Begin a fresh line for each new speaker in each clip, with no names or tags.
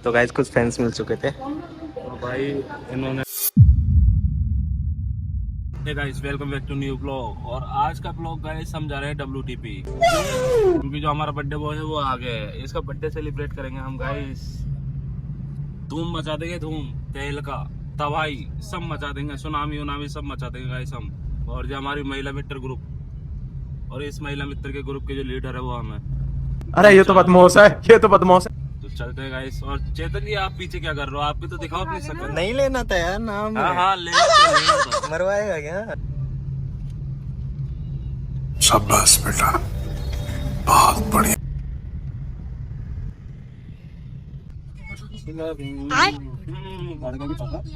तो गाइस कुछ फैंस मिल चुके थे।
तो भाई इन्होंने guys welcome back to new blog. और आज का ब्लॉग गाइस हम जा रहे हैं WTP क्योंकि जो हमारा बर्थडे बॉय है वो आ गया है। इसका बर्थडे सेलिब्रेट करेंगे हम गाइस। धूम मचा देंगे, धूम तेल का तबाही सब मचा देंगे, सुनामी उनामी सब मचा देंगे गाइस हम। और जो हमारी महिला मित्र ग्रुप, और इस महिला मित्र के ग्रुप के जो लीडर है वो हम है।
अरे ये तो बदमाश है, ये तो बदमाश है।
तो चलते हैं गाइस। और चेतन जी आप पीछे क्या कर रहे हो? आप भी तो दिखाओ अपनी शक्ल।
नहीं लेना था यार नाम।
हाँ हाँ लेना तो।
मरवाएगा क्या?
शाबाश बेटा, बहुत बढ़िया।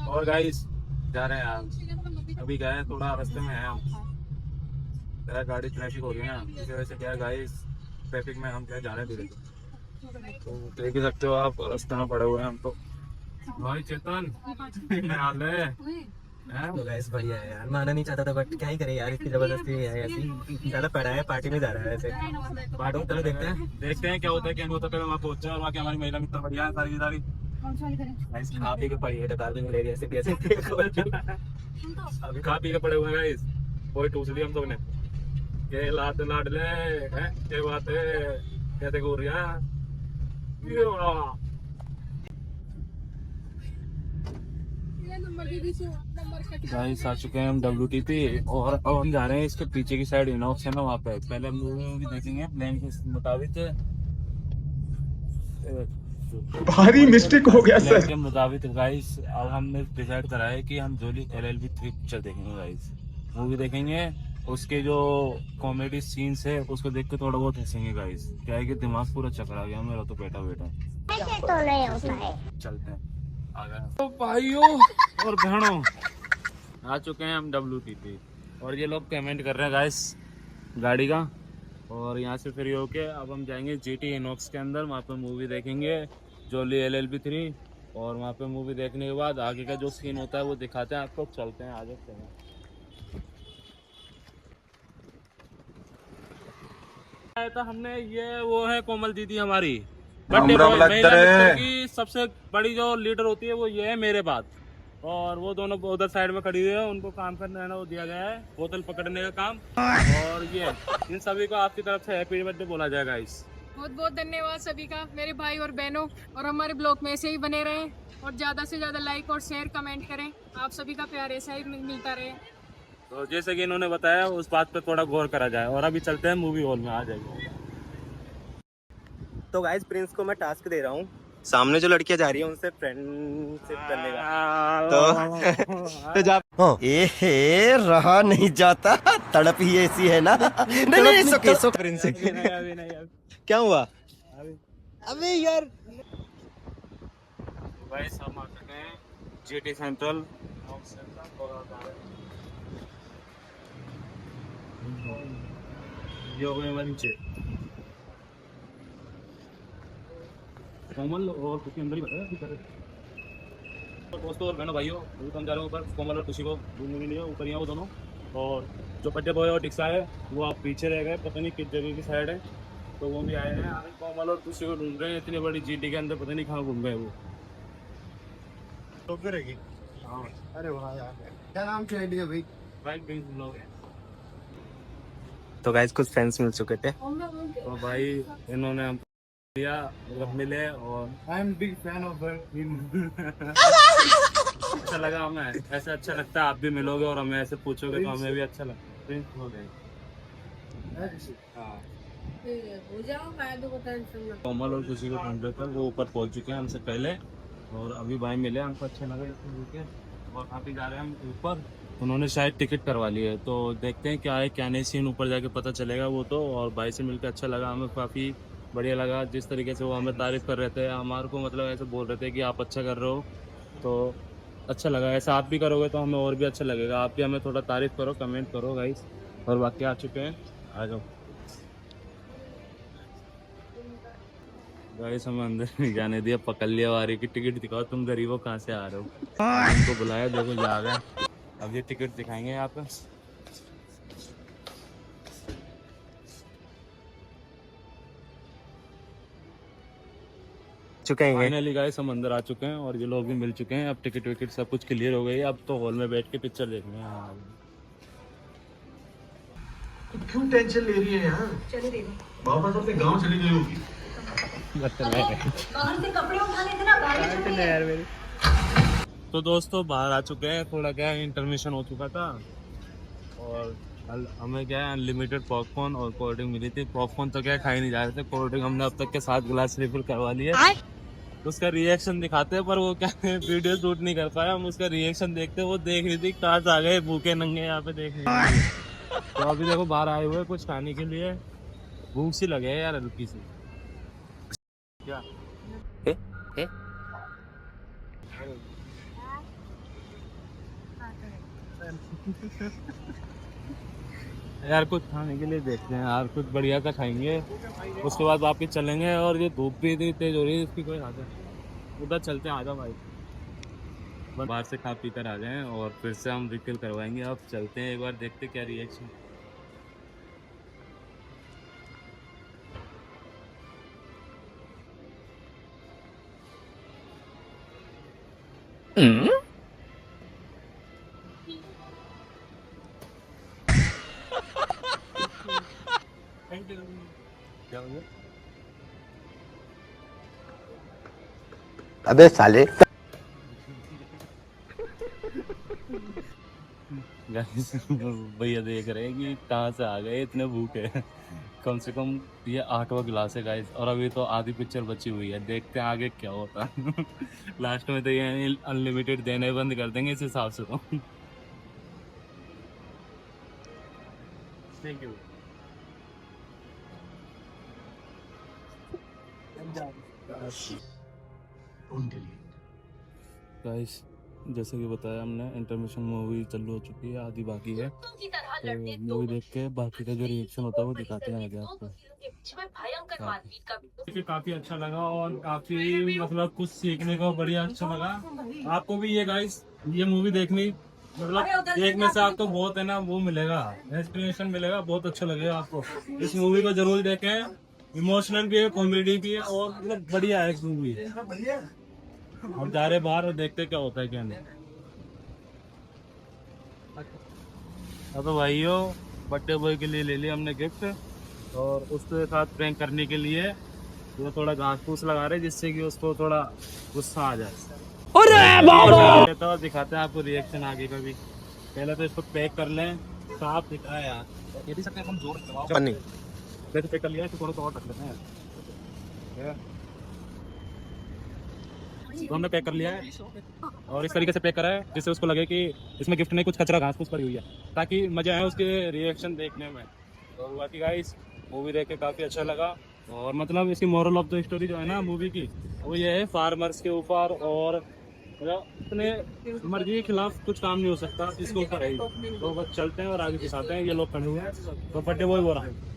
और गाइस जा रहे हैं हम, अभी गए थोड़ा रास्ते में है हम। तेरा गाड़ी ट्रैफिक हो रही है ना, इसी वजह से क्या है गाइस, ट्रैफिक में हम क्या जा रहे हैं धीरे धीरे। तो देख ही सकते हो आप, रास्ते में पड़े हुए हैं हम तो। भाई चेतन हाल है?
तो गाइस बढ़िया है यार, माना नहीं चाहता था बट क्या ही करे यार, इसकी जबरदस्ती है ऐसी। ज्यादा पड़ा है, पार्टी में जा रहा है ऐसे। बाटो चलो देखते हैं
क्या होता है क्या नहीं होता। पहले वहाँ पहुंच जाए और वहाँ की हमारी महिला मित्र बढ़िया है सारी की सारी।
खा पी के पड़ी है, डकार भी मिलेगी ऐसे कैसे।
अभी खा पी के पड़े हुए हैं गाइस। कोई टूस ली हम सबने। ये लात लाडले हैं, ये बात है कैसे हो रही है। गाइस आ चुके हैं हम WTP और अब हम जा रहे हैं इसके पीछे की साइड इनॉक्स है ना, वहाँ पे पहले हम मूवी देखेंगे प्लान के मुताबिक।
भारी मिस्टेक हो गया
प्लान
सर।
के मुताबिक गाइस अब हमने डिसाइड करा है कि हम जोली LLB 3 पिक्चर देखेंगे गाइस। मूवी देखेंगे, उसके जो कॉमेडी सीन्स है उसको देख के थोड़ा बहुत हंसेंगे गाइस। क्या है कि दिमाग पूरा चकरा गया मेरा तो बेटा
ऐसे तो नहीं होता है।
चलते हैं आ गए तो भाइयों और बहनों, आ चुके हैं हम WTP। और ये लोग पेमेंट कर रहे हैं गाइस गाड़ी का। और यहाँ से फ्री होके अब हम जाएंगे GT इनॉक्स के अंदर, वहाँ पे मूवी देखेंगे जोली LLB 3। और वहाँ पे मूवी देखने के बाद आगे का जो सीन होता है वो दिखाते हैं आपको। चलते हैं, आ जाते हैं। तो हमने ये वो है कोमल दीदी हमारी बर्थडे बॉय, महिला मित्र की सबसे बड़ी जो लीडर होती है वो ये है मेरे बाद। और वो दोनों उधर साइड में खड़ी हुई है, उनको काम करना है ना वो दिया गया है, बोतल पकड़ने का काम। और ये इन सभी को आपकी तरफ से हैप्पी बर्थडे बोला जाएगा इस।
बहुत बहुत धन्यवाद सभी का, मेरे भाई और बहनों। और हमारे ब्लॉग में ऐसे ही बने रहें और ज़्यादा से ज़्यादा लाइक और शेयर कमेंट करें। आप सभी का प्यार ऐसा ही मिलता रहे।
तो जैसे कि इन्होंने बताया उस बात पे थोड़ा गौर करा जाए। और अभी चलते हैं मूवी हॉल में, आ जाएंगे।
तो गाइस प्रिंस को मैं टास्क दे रहा हूँ, सामने जो लड़कियां जा रही है उनसे फ्रेंडशिप करने का। तो जा
ए रहा नहीं जाता, तड़प ही ऐसी है ना। नहीं नहीं सो
प्रिंस से क्या हुआ? अबे यार
भाई हम आ चुके हैं GT सेंट्रल। ये हो गए हमारे नीचे कोमल और खुशी अंदर ही बताया। तो दोस्तों और बहनों भाइयों, अभी तो हम जा रहे हैं ऊपर, कोमल और खुशी को ढूंढने के लिए ऊपर ही हैं वो दोनों। और जो बर्थडे बॉय और टिक्सा है वो आप पीछे रह गए, पता नहीं किस जगह की साइड है। तो वो भी आए हैं, अभी कोमल और खुशी को ढूंढ रहे हैं। इतनी बड़ी GT के अंदर पता नहीं कहाँ घूम गए वो।
तो करेगी।
हाँ
अरे वाह यार, क्या नाम की आइडिया भाई?
भाई पिंक ब्लॉग है।
तो गाइस कुछ फैंस मिल चुके थे।
तो भाई इन्होंने हम लिया, मतलब मिले और
I am big fan of
अच्छा लगा हमें। ऐसे अच्छा लगता है आप भी मिलोगे और हमें ऐसे पूछोगे तो हमें भी अच्छा लगता है। हाँ कोमल और खुशी को ढूंढ रहे थे, वो ऊपर पहुंच चुके हैं हमसे पहले। और अभी भाई मिले, हमको अच्छा लगा इसमें मिलके। और काफी जा रहे हैं हम ऊपर, उन्होंने शायद टिकट करवा ली है। तो देखते हैं क्या है क्या नहीं सीन, ऊपर जाके पता चलेगा वो तो। और भाई से मिलकर अच्छा लगा हमें, काफ़ी बढ़िया लगा। जिस तरीके से वो हमें तारीफ़ कर रहे थे, हमारे को मतलब ऐसे बोल रहे थे कि आप अच्छा कर रहे हो, तो अच्छा लगा। ऐसा आप भी करोगे तो हमें और भी अच्छा लगेगा। आप भी हमें थोड़ा तारीफ़ करो, कमेंट करो गाइस। और बाकी आ चुके हैं, आ जाओ गाइस। हमें अंदर नहीं जाने दिया, पकड़ लिया वारी की। टिकट दिखाओ, तुम गरीबों कहाँ से आ रहे हो। उनको बुलाया, देखो जा रहे हैं। अब ये टिकट दिखाएंगे यहाँ पे।
चुके हैं।
फाइनली गाइस हम अंदर आ चुके हैं और ये लोग भी मिल चुके हैं। अब टिकट विकेट सब कुछ क्लियर हो गई है। अब तो हॉल में बैठ के पिक्चर देखने हैं।
क्यों टेंशन ले रही है यार? चले दे वापस अपने गांव चली गई होगी।
तो दोस्तों बाहर आ चुके हैं। थोड़ा क्या इंटरमिशन हो चुका था और हमें क्या है अनलिमिटेड पॉपकॉर्न और कोल्ड ड्रिंक मिली थी। पॉपकॉर्न तो क्या खाई नहीं जा रहे थे, कोल्ड ड्रिंक हमने अब तक के 7 गिलास रिफिल करवा लिए। उसका रिएक्शन दिखाते हैं पर वो क्या है वीडियो शूट नहीं कर पाया। हम उसका रिएक्शन देखते वो देख रही थी कहाँ से आ गए भूखे नंगे यहाँ पे देख रही थी। तो अभी देखो बाहर आए हुए कुछ खाने के लिए। भूख सी लगे है यार हल्की सी। क्या यार कुछ खाने के लिए देखते हैं यार, कुछ बढ़िया सा खाएंगे उसके बाद वापिस चलेंगे। और ये धूप भी इतनी तेज हो रही है इसकी कोई आदत। उधर चलते हैं, आ जाओ भाई। बाहर से खा पी कर आ जाएं और फिर से हम रिफिल करवाएंगे। अब चलते हैं एक बार देखते क्या रिएक्शन। क्या हो गया?
अबे साले
गाइस भैया देख रहे हैं कि कहाँ से आ गए इतने भूखे। कम से कम ये 8वां गिलास है गाइस और अभी तो आधी पिक्चर बची हुई है। देखते हैं आगे क्या होता है। लास्ट में तो ये अनलिमिटेड देने बंद कर देंगे इस हिसाब से। तो थैंक यू। गाइस जैसे कि बताया हमने इंटरमिशन मूवी चालू हो चुकी है, आधी बाकी है। तो मूवी देख के बाकी का जो रिएक्शन होता है वो दिखाते हैं आगे आपको। काफी अच्छा लगा और काफी मतलब कुछ सीखने को बढ़िया अच्छा लगा। आपको भी ये गाइस ये मूवी देखनी मतलब देखने से आपको बहुत है ना वो मिलेगा, इंस्पिरेशन मिलेगा, बहुत अच्छा लगेगा आपको। इस मूवी को जरूर देखें। इमोशनल भी है, कॉमेडी भी है और मतलब बढ़िया है मूवी। हम जा रहे बाहर और देखते क्या होता है क्या नहीं। अब तो भाइयों बर्थडे बॉय के लिए ले लिया हमने गिफ्ट और उसके साथ प्रैंक करने के लिए वो थोड़ा घास फूस लगा रहे जिससे कि उसको थोड़ा गुस्सा आ जाए। तो दिखाते हैं आपको रिएक्शन आगे का भी। पहले तो इसको पैक कर लें, साफ दिख रहा है यार। ये भी सकते हैं हम जोर नहीं वैसे पैक कर लिया है, थोड़ा तो और रख लेते हैं। तो हमने पैक कर लिया है और इस तरीके से पैक करा है जिससे उसको लगे कि इसमें गिफ्ट में कुछ कचरा घास फूस पड़ी हुई है, ताकि मजा आए उसके रिएक्शन देखने में। तो बाकी गाइस मूवी देख के काफ़ी अच्छा लगा और मतलब इसकी मोरल ऑफ द स्टोरी जो है ना मूवी की वो ये है फार्मर्स के ऊपर और मतलब अपने मर्जी के खिलाफ कुछ काम नहीं हो सकता इसके ऊपर है। तो बस चलते हैं और आगे दिखाते हैं। ये लोग खड़े हुए हैं तो बर्थडे बॉय हो रहा है।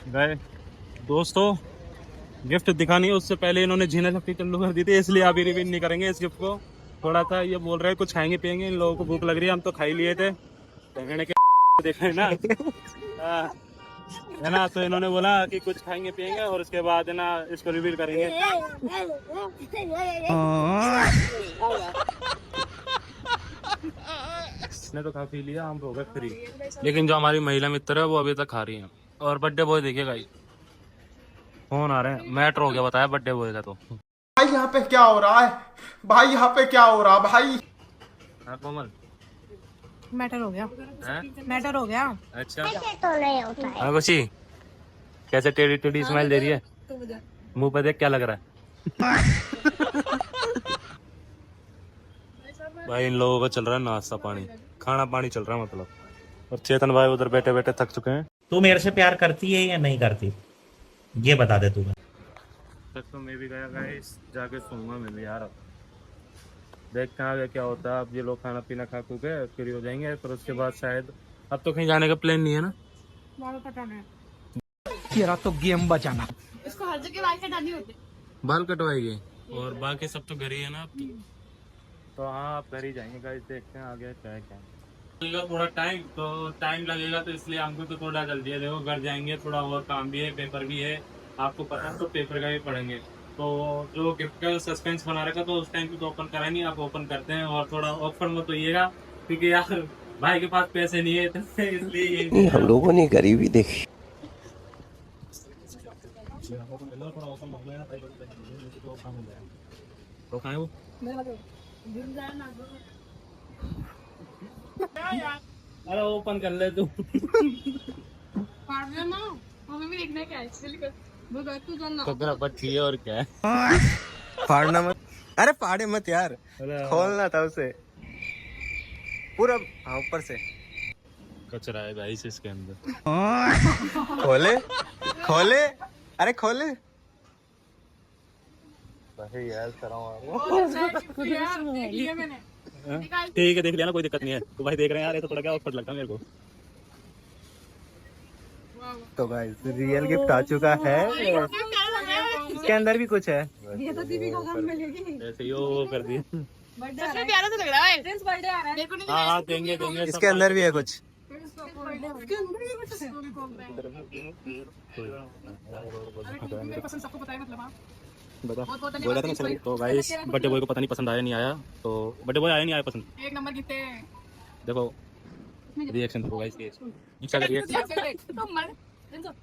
गए दोस्तों गिफ्ट दिखानी है उससे पहले इन्होंने झीना झपटी चालू कर दी थी, इसलिए अभी रिवील नहीं करेंगे इस गिफ्ट को। थोड़ा सा ये बोल रहे हैं कुछ खाएंगे पियेंगे, इन लोगों को भूख लग रही है, हम तो खा ही लिए थे देखा है ना। है ना, तो इन्होंने बोला कि कुछ खाएंगे पियेंगे और उसके बाद है ना इसको रिवील करेंगे। इसने तो खा पी लिया, हम हो गए फ्री। लेकिन जो हमारी महिला मित्र है वो अभी तक खा रही है। और बर्थडे बॉय देखिएगा फोन आ रहे हैं, मैटर हो गया बताया बर्थडे बॉय का। तो
भाई यहाँ पे क्या हो रहा है? भाई यहाँ पे क्या हो रहा भाई?
हाँ कोमल
मैटर हो गया, मैटर हो गया।
अच्छा
ऐसे तो नहीं होता है।
हाँ खुशी कैसे टेढ़ी टेढ़ी स्माइल दे रही है, मुंह पे देख क्या लग रहा है? भाई इन लोगों का चल रहा है नाश्ता पानी, खाना पानी चल रहा है मतलब। और चेतन भाई उधर बैठे बैठे थक चुके हैं।
तू मेरे से प्यार करती है या नहीं करती ये बता दे तू।
तो मैं भी गया गाइस, जाके सोऊंगा मैं भी यार। अब देखते हैं आगे क्या होता है। अब ये लोग खाना पीना खा के फ्री हो जाएंगे, फिर उसके बाद शायद अब तो कहीं जाने का प्लान नहीं है ना।
तेरा तो गेम बचाना।
इसको हर जगह बाल कटानी होती है।
बाल कटवाएगी और बाकी सब तो घर ही है ना अब तो हाँ आप घर ही जाएंगे गाइस। देखते हैं आगे क्या है क्या लगेगा। थोड़ा टाइम लगेगा तो इसलिए हमको तो थोड़ा जल्दी है। देखो घर जाएंगे, थोड़ा और काम भी है, पेपर भी है, आपको पता है तो पेपर का भी पढ़ेंगे। तो जो गिफ्ट का सस्पेंस बना रखा तो उस टाइम पे तो ओपन करा नहीं, आप ओपन करते हैं और थोड़ा ऑफर मत होइएगा क्योंकि यार भाई के पास पैसे नहीं है इसलिए
हम लोगों ने गरीबी देखी।
तो कहाँ है वो? अरे ओपन कर ले तू।
फाड़ देना, हमें भी देखना है क्या है, चल कर वो बैठ तू जानना।
खतरा पट्टी है और क्या है?
फाड़ना मत, अरे फाड़े मत यार, खोलना था उसे पूरा। हाँ ऊपर से
कचरा है गाइस इसके अंदर।
खोले खोले, अरे खोले यार
ये मैंने
ठीक है देख लिया ना, कोई दिक्कत नहीं है। तो भाई देख रहे हैं यार, ये तो थोड़ा क्या ऑफर लगता है मेरे को।
तो गाइस रियल गिफ्ट आ चुका है, इसके अंदर भी कुछ है।
ये तो दीदी को कम मिलेगी।
ऐसे ही वो कर दिए।
बर्थडे प्यारा तो लग रहा है, फ्रेंड्स बर्थडे आ रहा है। मेरे को नहीं
हाँ हाँ देंगे देंगे।
इसके अंदर भी है कुछ।
पसंद सबको पता है मतलब।
बता
बहुत
बोला था ना सर। तो गाइस बर्थडे बॉय को पता नहीं पसंद आया नहीं आया, तो बर्थडे बॉय आया नहीं आया पसंद।
एक नंबर गिफ्ट है।
देखो रिएक्शन देखो गाइस के इच्छा करिए।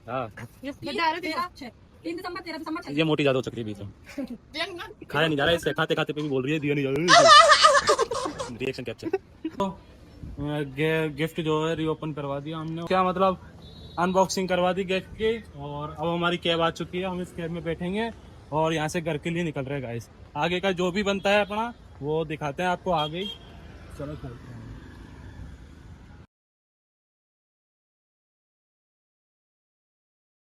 हाँ ये मोटी ज्यादा हो चुकी है बीच में, खाया नहीं जा रहा है इससे, खाते खाते पे भी बोल रही है दिया नहीं जा रहा। Reaction capture. तो गिफ्ट जो है रीओपन करवा दिया हमने, क्या मतलब अनबॉक्सिंग करवा दी गिफ्ट की। और अब हमारी कैब आ चुकी है, हम इस कैब में बैठेंगे और यहाँ से घर के लिए निकल रहे हैं गाइस। आगे का जो भी बनता है अपना वो दिखाते हैं आपको आगे ही। चलो चलते हैं।